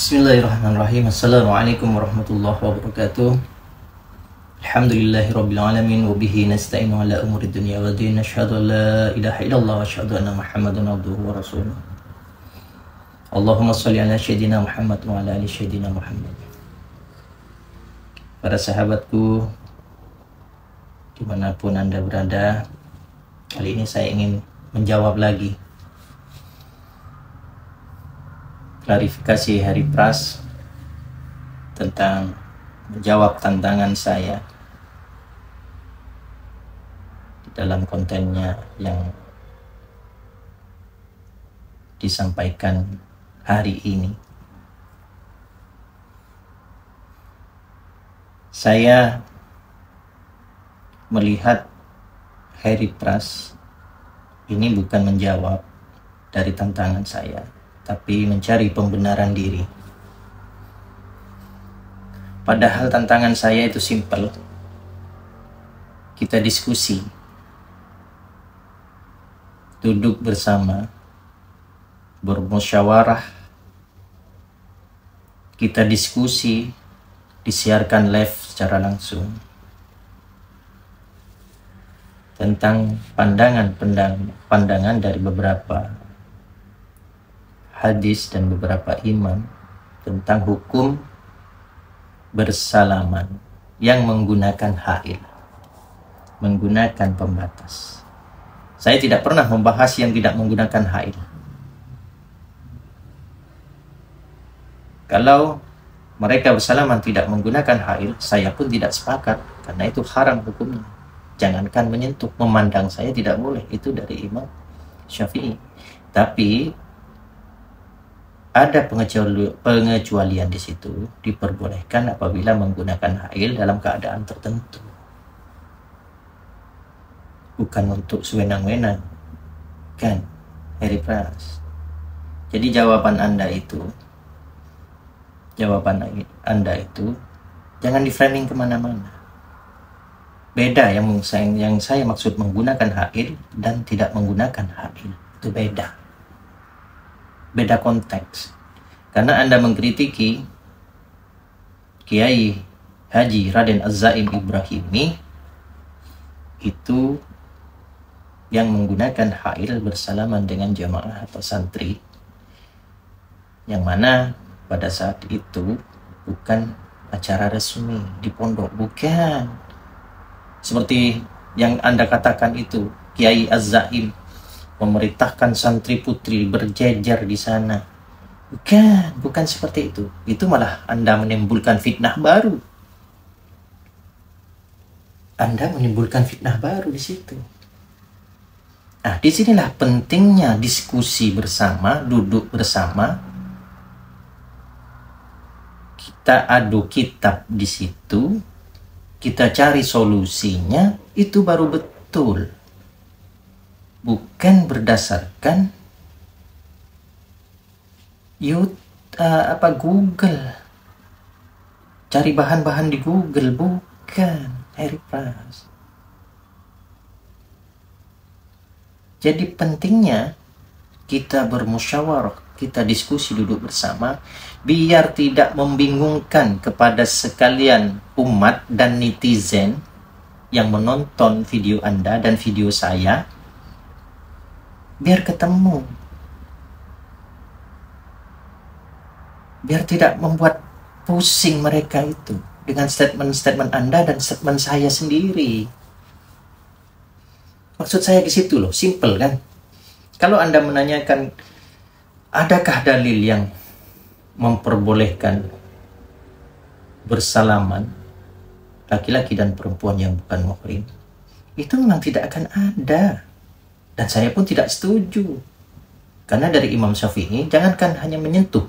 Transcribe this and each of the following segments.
Bismillahirrahmanirrahim. Assalamualaikum warahmatullahi wabarakatuh. Alhamdulillahirabbil alamin wa bihi nasta'inu ala umuri dunya wa din. Asyhadu an la ilaha illallah wa asyhadu anna Muhammadan abduhu wa rasuluh. Allahumma shalli ala sayyidina Muhammad wa ala ali sayyidina Muhammad. Para sahabatku, dimanapun Anda berada, kali ini saya ingin menjawab lagi klarifikasi Hari Pras tentang menjawab tantangan saya di dalam kontennya yang disampaikan hari ini. Saya melihat Hari Pras ini bukan menjawab dari tantangan saya, tapi mencari pembenaran diri. Padahal tantangan saya itu simpel. Kita diskusi, duduk bersama, bermusyawarah, kita diskusi, disiarkan live secara langsung tentang pandangan dari beberapa hadis dan beberapa imam tentang hukum bersalaman yang menggunakan hail, menggunakan pembatas. Saya tidak pernah membahas yang tidak menggunakan hail. Kalau mereka bersalaman tidak menggunakan hail, saya pun tidak sepakat, karena itu haram hukumnya. Jangankan menyentuh, memandang saya tidak boleh, itu dari Imam Syafi'i. Tapi ada pengecualian di situ, diperbolehkan apabila menggunakan hail dalam keadaan tertentu, bukan untuk sewenang-wenang, kan, Hari Pras. Jadi jawaban Anda itu jangan di framing kemana-mana. Beda yang saya maksud menggunakan hail dan tidak menggunakan hail, itu beda konteks. Karena Anda mengkritiki Kiai Haji Raden Az-Zaim Ibrahimi itu yang menggunakan hail bersalaman dengan jamaah atau santri, yang mana pada saat itu bukan acara resmi di pondok, bukan seperti yang Anda katakan itu. Kiai Az-Zaim memerintahkan santri putri berjejer di sana. Bukan seperti itu. Itu malah Anda menimbulkan fitnah baru. Anda menimbulkan fitnah baru di situ. Nah, disinilah pentingnya diskusi bersama, duduk bersama. Kita adu kitab di situ, kita cari solusinya, itu baru betul. Bukan berdasarkan Google, cari bahan-bahan di Google, bukan, Hari Pras. Jadi pentingnya kita bermusyawarah, kita diskusi, duduk bersama, biar tidak membingungkan kepada sekalian umat dan netizen yang menonton video Anda dan video saya. Biar ketemu, biar tidak membuat pusing mereka itu dengan statement-statement Anda dan statement saya sendiri. Maksud saya di situ loh, simple kan. Kalau Anda menanyakan adakah dalil yang memperbolehkan bersalaman laki-laki dan perempuan yang bukan muhrim, itu memang tidak akan ada. Dan saya pun tidak setuju. Karena dari Imam Syafi'i, jangankan hanya menyentuh,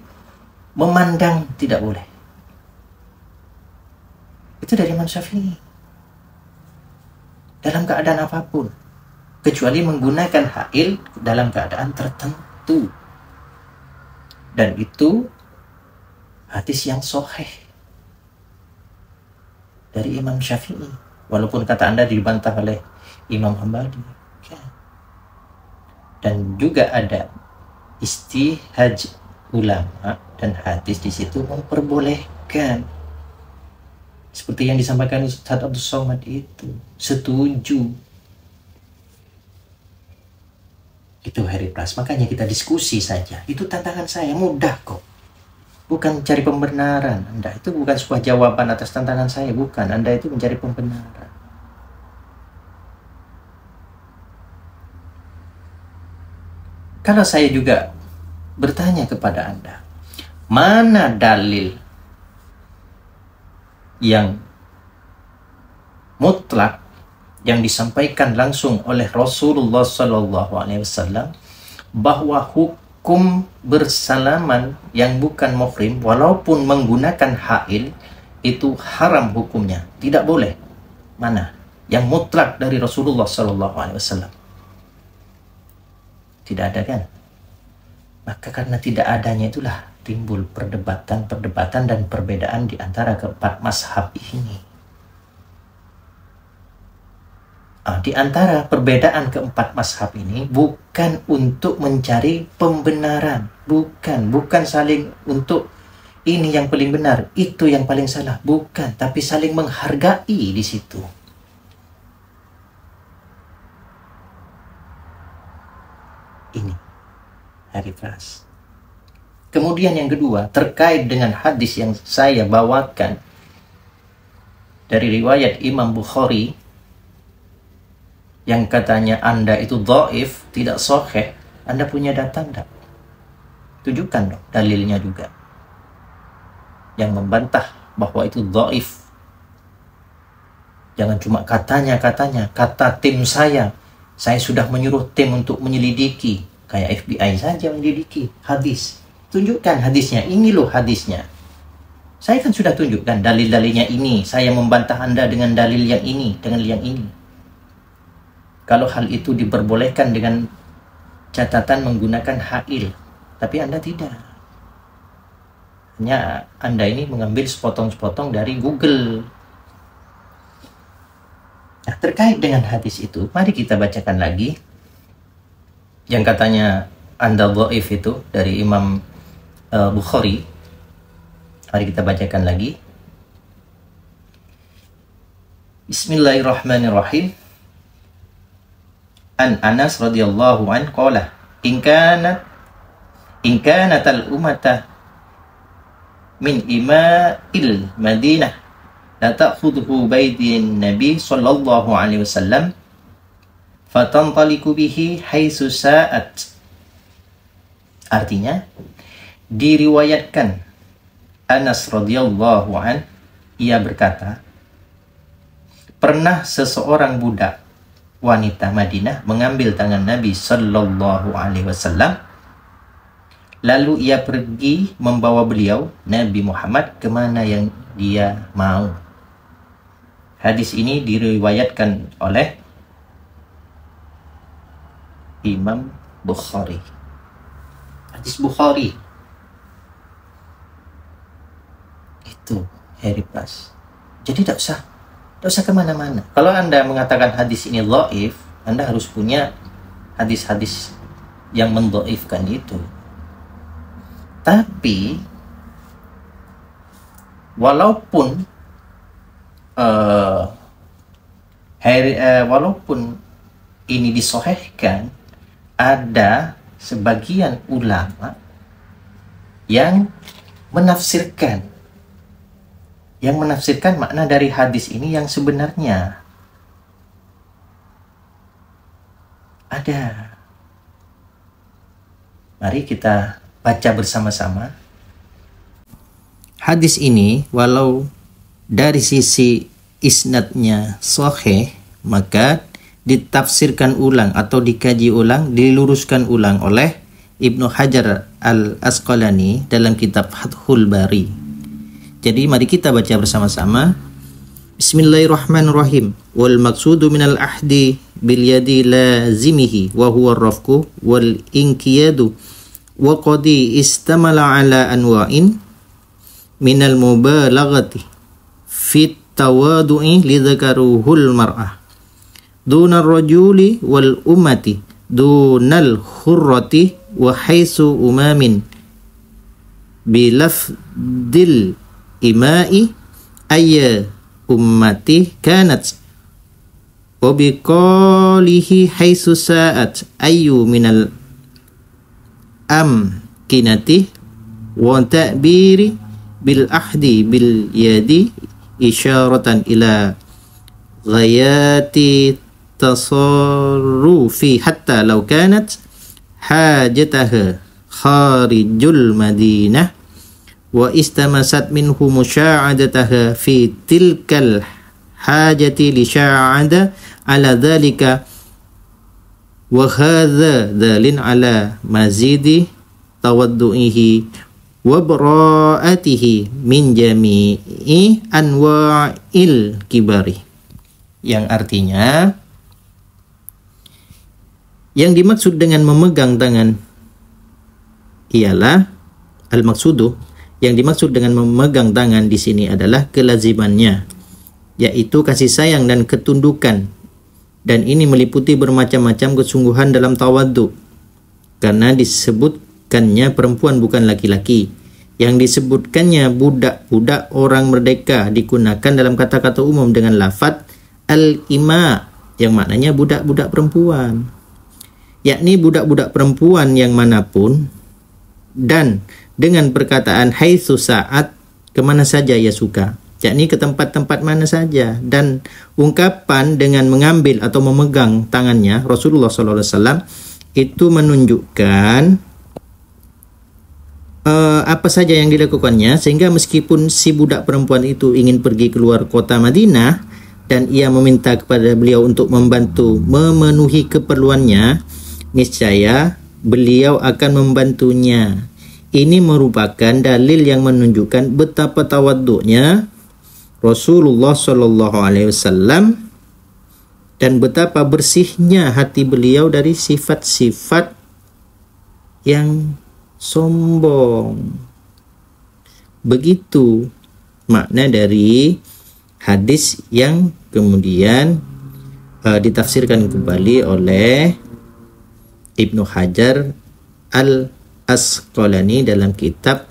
memandang tidak boleh. Itu dari Imam Syafi'i. Dalam keadaan apapun. Kecuali menggunakan hail dalam keadaan tertentu. Dan itu hadis yang sahih dari Imam Syafi'i. Walaupun kata Anda dibantah oleh Imam Hambali. Dan juga ada istihaj ulama dan hadis di situ memperbolehkan. Seperti yang disampaikan Ustaz Abdul Somad itu, setuju. Itu Harry Plus. Makanya kita diskusi saja. Itu tantangan saya, mudah kok. Bukan mencari pembenaran. Anda itu bukan sebuah jawaban atas tantangan saya, bukan. Anda itu mencari pembenaran. Kalau saya juga bertanya kepada Anda, mana dalil yang mutlak yang disampaikan langsung oleh Rasulullah SAW bahwa hukum bersalaman yang bukan muhrim walaupun menggunakan hail itu haram hukumnya, tidak boleh? Mana yang mutlak dari Rasulullah SAW? Tidak ada kan? Maka karena tidak adanya itulah timbul perdebatan dan perbedaan di antara keempat mazhab ini. Di antara perbedaan keempat mazhab ini bukan untuk mencari pembenaran, bukan saling untuk ini yang paling benar, itu yang paling salah, bukan, tapi saling menghargai di situ. Ini Harry Pras. Kemudian yang kedua, terkait dengan hadis yang saya bawakan dari riwayat Imam Bukhari yang katanya Anda itu dhaif, tidak sahih. Anda punya data enggak? Tunjukkan dong dalilnya juga yang membantah bahwa itu dhaif. Jangan cuma katanya, kata tim saya sudah menyuruh tim untuk menyelidiki, kayak FBI saja menyelidiki hadis. Tunjukkan hadisnya, ini loh hadisnya. Saya kan sudah tunjukkan dalil-dalilnya ini. Saya membantah Anda dengan dalil yang ini, dengan yang ini. Kalau hal itu diperbolehkan dengan catatan menggunakan hail, tapi Anda tidak. Hanya Anda ini mengambil sepotong-sepotong dari Google. Nah, terkait dengan hadis itu, mari kita bacakan lagi yang katanya Anda dhaif itu dari Imam Bukhari. Mari kita bacakan lagi. Bismillahirrahmanirrahim. An Anas radhiyallahu an qala in kanat al ummata min ima'il Madinah la ta'khudhu baydin Nabi sallallahu alaihi wasallam fatantaliku bihi haitsu sa'at. Artinya, diriwayatkan Anas radhiyallahu an, ia berkata, pernah seseorang budak wanita Madinah mengambil tangan Nabi sallallahu alaihi wasallam, lalu ia pergi membawa beliau Nabi Muhammad kemana yang dia mau. Hadis ini diriwayatkan oleh Imam Bukhari. Hadis Bukhari itu Harry Plus. Jadi tidak usah kemana-mana. Kalau Anda mengatakan hadis ini dhaif, Anda harus punya hadis-hadis yang mendhaifkan itu. Tapi walaupun walaupun ini disahihkan, ada sebagian ulama yang menafsirkan makna dari hadis ini yang sebenarnya. Ada. Mari kita baca bersama-sama. Hadis ini walau dari sisi isnadnya sahih, maka ditafsirkan ulang atau dikaji ulang, diluruskan ulang oleh Ibnu Hajar Al-Asqalani dalam kitab Fathul Bari. Jadi mari kita baca bersama-sama. Bismillahirrahmanirrahim. Wal maqsudu minal ahdi bil yadi lazimihi wa huwa ar-rafqu wal inqiyadu wa qadi istamala ala anwa'in minal mubalaghati fit tawadu'i lidhakaruhul mar'ah dunar rajuli wal ummati dunal khurrati wa haisu umamin bilafdil imai ayya ummati kanat wa biqalihi haitsu sa'at ayyu minal amkinati wa ta'biri bil ahdi bil yadi isyaratan ila ghayati tasarrufi hatta law kanat hajataha kharijul madinah wa istamasat minhu musya'adataha fi tilkal hajati li sya'ada ala dhalika wa hadha dhalin ala mazidi tawaddu'ihi wa bara'atihi min jami'i anwa'il kibari, yang artinya yang dimaksud dengan memegang tangan ialah al-maksudu, yang dimaksud dengan memegang tangan di sini adalah kelazimannya, yaitu kasih sayang dan ketundukan, dan ini meliputi bermacam-macam kesungguhan dalam tawaddu, karena disebutkannya perempuan bukan laki-laki. Yang disebutkannya budak-budak orang merdeka digunakan dalam kata-kata umum dengan lafadz al-ima, yang maknanya budak-budak perempuan, yakni budak-budak perempuan yang manapun, dan dengan perkataan haitsu sa'at, kemana saja ia suka, yakni ke tempat-tempat mana saja, dan ungkapan dengan mengambil atau memegang tangannya Rasulullah SAW itu menunjukkan apa saja yang dilakukannya, sehingga meskipun si budak perempuan itu ingin pergi keluar kota Madinah dan ia meminta kepada beliau untuk membantu memenuhi keperluannya, niscaya beliau akan membantunya. Ini merupakan dalil yang menunjukkan betapa tawaddu'nya Rasulullah SAW dan betapa bersihnya hati beliau dari sifat-sifat yang sombong. Begitu makna dari hadis yang kemudian ditafsirkan kembali oleh Ibnu Hajar Al-Asqalani dalam kitab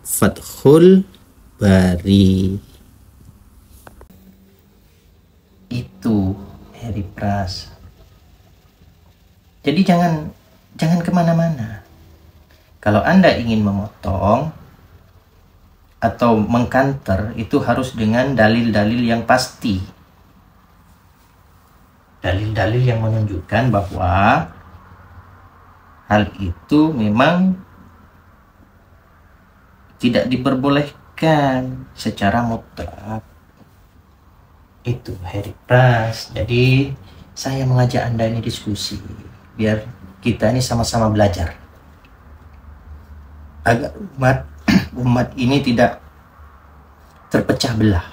Fathul Bari. Itu Heri Pras. Jadi jangan kemana-mana. Kalau Anda ingin memotong atau mengkanter, itu harus dengan dalil-dalil yang pasti. Dalil-dalil yang menunjukkan bahwa hal itu memang tidak diperbolehkan secara mutlak. Itu Heri Pras. Jadi saya mengajak Anda ini diskusi, biar kita ini sama-sama belajar, agar umat ini tidak terpecah belah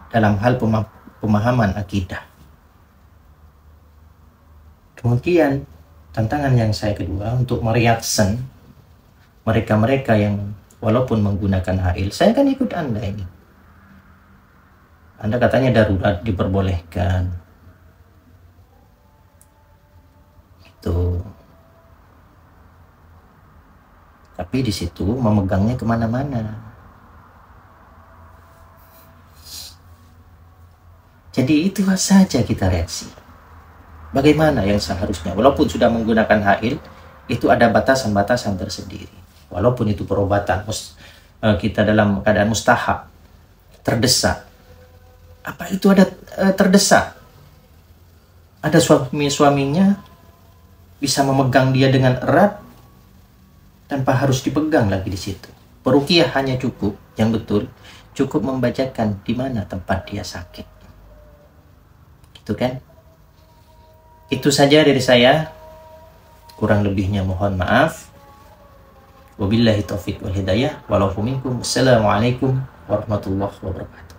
dalam hal pemahaman akidah. Kemudian tantangan yang saya kedua untuk mereaksen mereka-mereka yang walaupun menggunakan HL, saya kan ikut Anda ini. Anda katanya darurat diperbolehkan. Itu. Tapi di situ memegangnya kemana-mana. Jadi itu saja kita reaksi. Bagaimana yang seharusnya? Walaupun sudah menggunakan HL, itu ada batasan-batasan tersendiri. Walaupun itu perobatan, kita dalam keadaan mustahab, terdesak. Apa itu ada terdesak? Ada suaminya bisa memegang dia dengan erat, tanpa harus dipegang lagi di situ. Peruqyah hanya cukup, yang betul, cukup membacakan di mana tempat dia sakit. Itu kan? Itu saja dari saya. Kurang lebihnya mohon maaf. Wabillahi taufiq wal hidayah. Assalamualaikum warahmatullahi wabarakatuh.